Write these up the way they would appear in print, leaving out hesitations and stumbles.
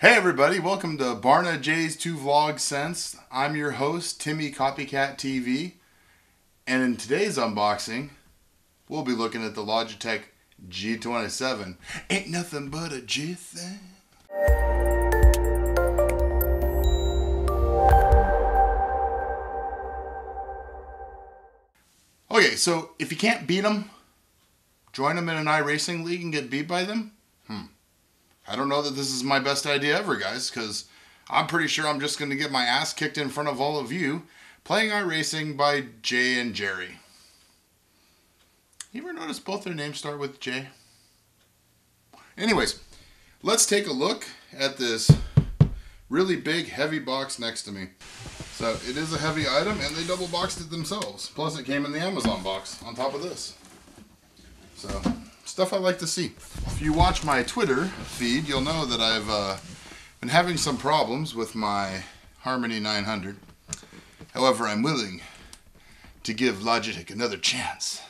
Hey everybody, welcome to Barna J's 2 Vlog Sense. I'm your host, TimmyTechTV, and in today's unboxing, we'll be looking at the Logitech G27. Ain't nothing but a G thing. Okay, so if you can't beat them, join them in an iRacing league and get beat by them? I don't know that this is my best idea ever, guys, because I'm pretty sure I'm just going to get my ass kicked in front of all of you playing iRacing by Jay and Jerry. You ever notice both their names start with J? Anyways, let's take a look at this really big, heavy box next to me. So it is a heavy item, and they double boxed it themselves. Plus, it came in the Amazon box on top of this. So, stuff I like to see. If you watch my Twitter feed, you'll know that I've been having some problems with my Harmony 900. However, I'm willing to give Logitech another chance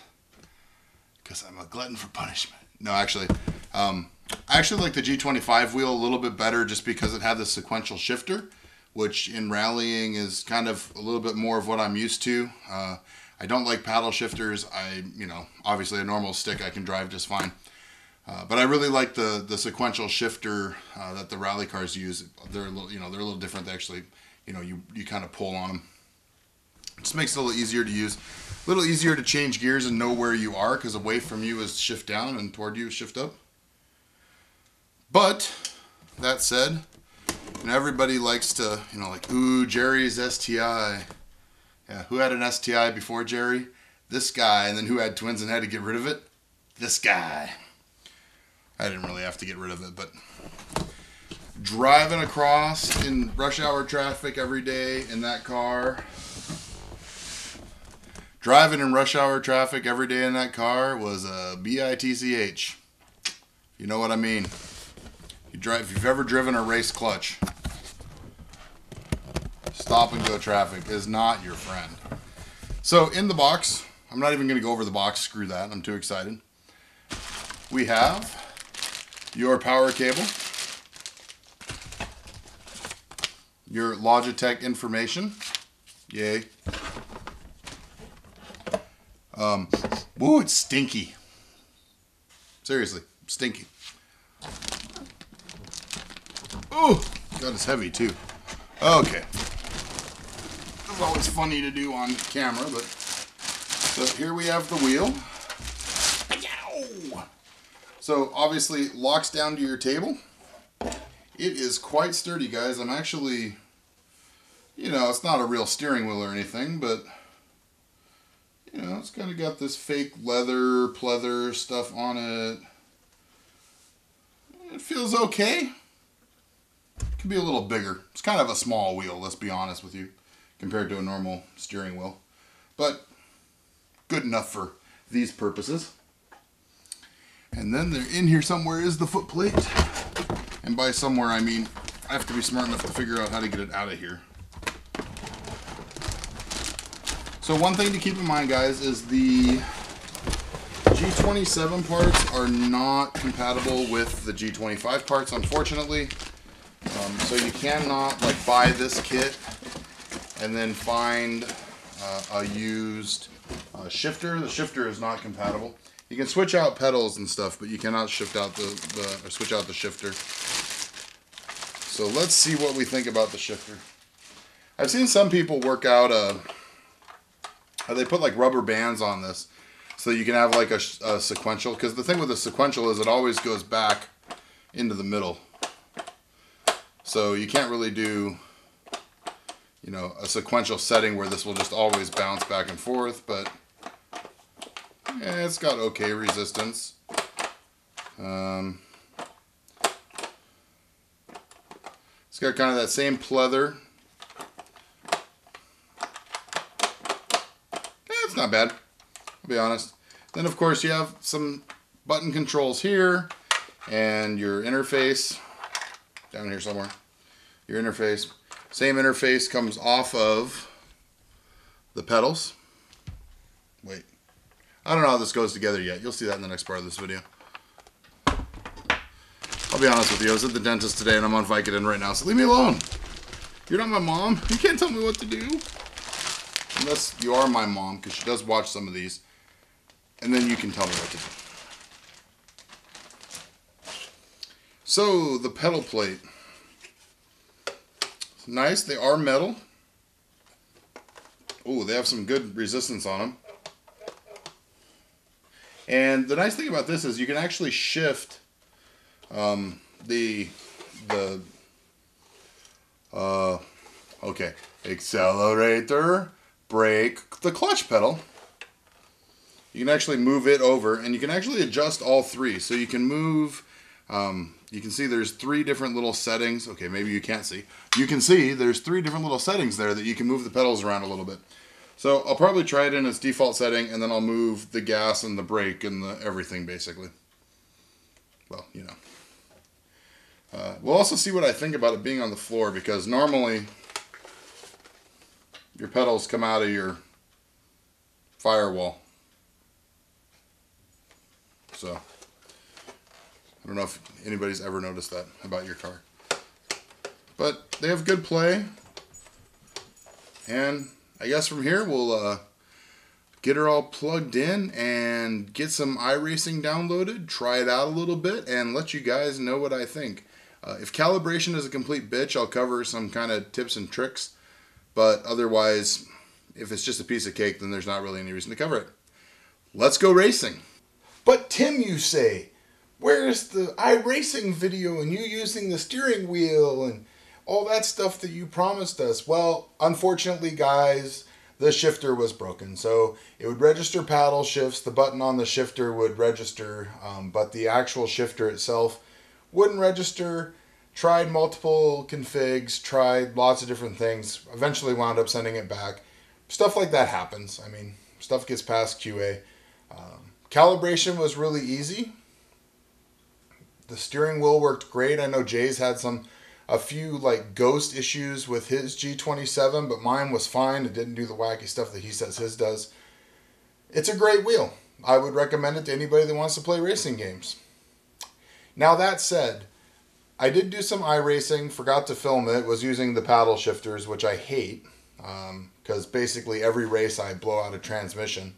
because I'm a glutton for punishment. No, actually, I actually like the G25 wheel a little bit better just because it had the sequential shifter, which in rallying is kind of a little bit more of what I'm used to. I don't like paddle shifters. Obviously a normal stick I can drive just fine. But I really like the sequential shifter that the rally cars use. They're a little different. They actually, you kind of pull on them. It just makes it a little easier to use. A little easier to change gears and know where you are, because away from you is shift down and toward you is shift up. But that said, everybody likes to, ooh, Jerry's STI. Yeah, who had an STI before Jerry? This guy. And then who had twins and had to get rid of it? This guy. I didn't really have to get rid of it, but driving across in rush hour traffic every day in that car. Driving in rush hour traffic every day in that car was a bitch. You know what I mean? If you've ever driven a race clutch, stop and go traffic is not your friend. So in the box, I'm not even going to go over the box, screw that, I'm too excited. We have your power cable, your Logitech information, yay. Ooh, it's stinky. Seriously, stinky. Ooh, God, it's heavy too. Okay. It's always funny to do on camera, but so here we have the wheel. So obviously locks down to your table. It is quite sturdy, guys. I'm actually, it's not a real steering wheel or anything, but it's kind of got this fake leather, pleather stuff on it. It feels okay. Could be a little bigger. It's kind of a small wheel, let's be honest with you, compared to a normal steering wheel. But good enough for these purposes. And then there in here somewhere is the foot plate. And by somewhere I mean I have to be smart enough to figure out how to get it out of here. So one thing to keep in mind, guys, is the G27 parts are not compatible with the G25 parts, unfortunately. So you cannot buy this kit and then find a used shifter. The shifter is not compatible. You can switch out pedals and stuff, but you cannot switch out the shifter. So let's see what we think about the shifter. I've seen some people work out they put rubber bands on this so you can have a sequential, because the thing with the sequential is it always goes back into the middle. So you can't really do, a sequential setting where this will just always bounce back and forth, but it's got okay resistance. It's got kind of that same pleather. It's not bad, I'll be honest. Then of course you have some button controls here and your interface down here somewhere. Your interface. Same interface comes off of the pedals. Wait. I don't know how this goes together yet. You'll see that in the next part of this video. I'll be honest with you, I was at the dentist today and I'm on Vicodin right now, so leave me alone. You're not my mom. You can't tell me what to do. Unless you are my mom, because she does watch some of these. And then you can tell me what to do. So, the pedal plate. Nice, they are metal. Oh, they have some good resistance on them. And the nice thing about this is you can actually shift okay, accelerator, brake, the clutch pedal. You can actually move it over, and you can actually adjust all three. So you can move, you can see there's 3 different little settings. Okay, maybe you can't see. You can see there's 3 different little settings there that you can move the pedals around a little bit. So I'll probably try it in its default setting, and then I'll move the gas and the brake and the everything, basically. Well, you know. We'll also see what I think about it being on the floor, because normally your pedals come out of your firewall. So, I don't know if anybody's ever noticed that about your car. But they have good play. And I guess from here we'll get her all plugged in and get some iRacing downloaded, try it out a little bit, and let you guys know what I think. If calibration is a complete bitch, I'll cover some kind of tips and tricks. But otherwise, if it's just a piece of cake, then there's not really any reason to cover it. Let's go racing. But Tim, you say, where's the iRacing video and you using the steering wheel and all that stuff that you promised us? Well, unfortunately, guys, the shifter was broken. So it would register paddle shifts. The button on the shifter would register, but the actual shifter itself wouldn't register. Tried multiple configs, tried lots of different things. Eventually wound up sending it back. Stuff like that happens. I mean, stuff gets past QA. Calibration was really easy. The steering wheel worked great. I know Jay's had a few like ghost issues with his G27, but mine was fine. It didn't do the wacky stuff that he says his does. It's a great wheel. I would recommend it to anybody that wants to play racing games. Now that said, I did do some iRacing, forgot to film it, was using the paddle shifters, which I hate, because basically every race I blow out a transmission.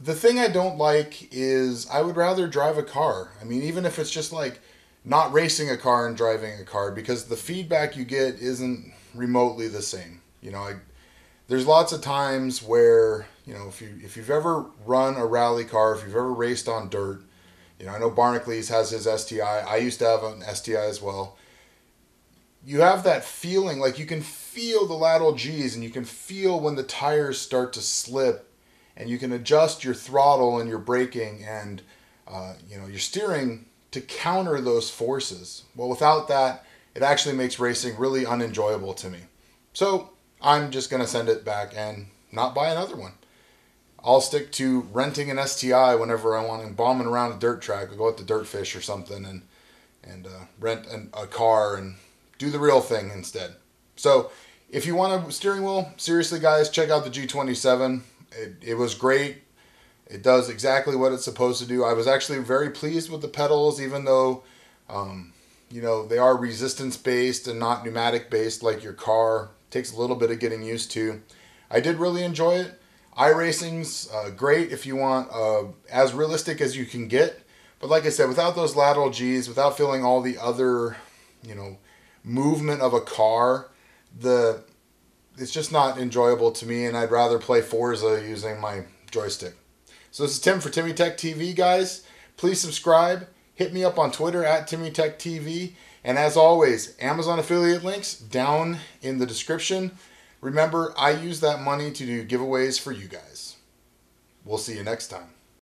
The thing I don't like is I would rather drive a car. I mean, even if it's just like not racing a car and driving a car, because the feedback you get isn't remotely the same. You know, there's lots of times where, you know, if you've ever run a rally car, if you've ever raced on dirt, you know, I know Barnacle has his STI. I used to have an STI as well. You have that feeling, like you can feel the lateral G's and you can feel when the tires start to slip, and you can adjust your throttle and your braking and you know, your steering to counter those forces. Well, without that, it actually makes racing really unenjoyable to me. So I'm just going to send it back and not buy another one. I'll stick to renting an STI whenever I want and bombing around a dirt track. I'll go out to Dirtfish or something and rent a car and do the real thing instead. So if you want a steering wheel, seriously guys, check out the G27. It was great. It does exactly what it's supposed to do. I was actually very pleased with the pedals, even though, you know, they are resistance based and not pneumatic based like your car. It takes a little bit of getting used to. I did really enjoy it. iRacing's great if you want as realistic as you can get. But like I said, without those lateral G's, without feeling all the other, you know, movement of a car, it's just not enjoyable to me, and I'd rather play Forza using my joystick. So this is Tim for TimmyTechTV, guys. Please subscribe. Hit me up on Twitter at TimmyTechTV. And as always, Amazon affiliate links down in the description. Remember, I use that money to do giveaways for you guys. We'll see you next time.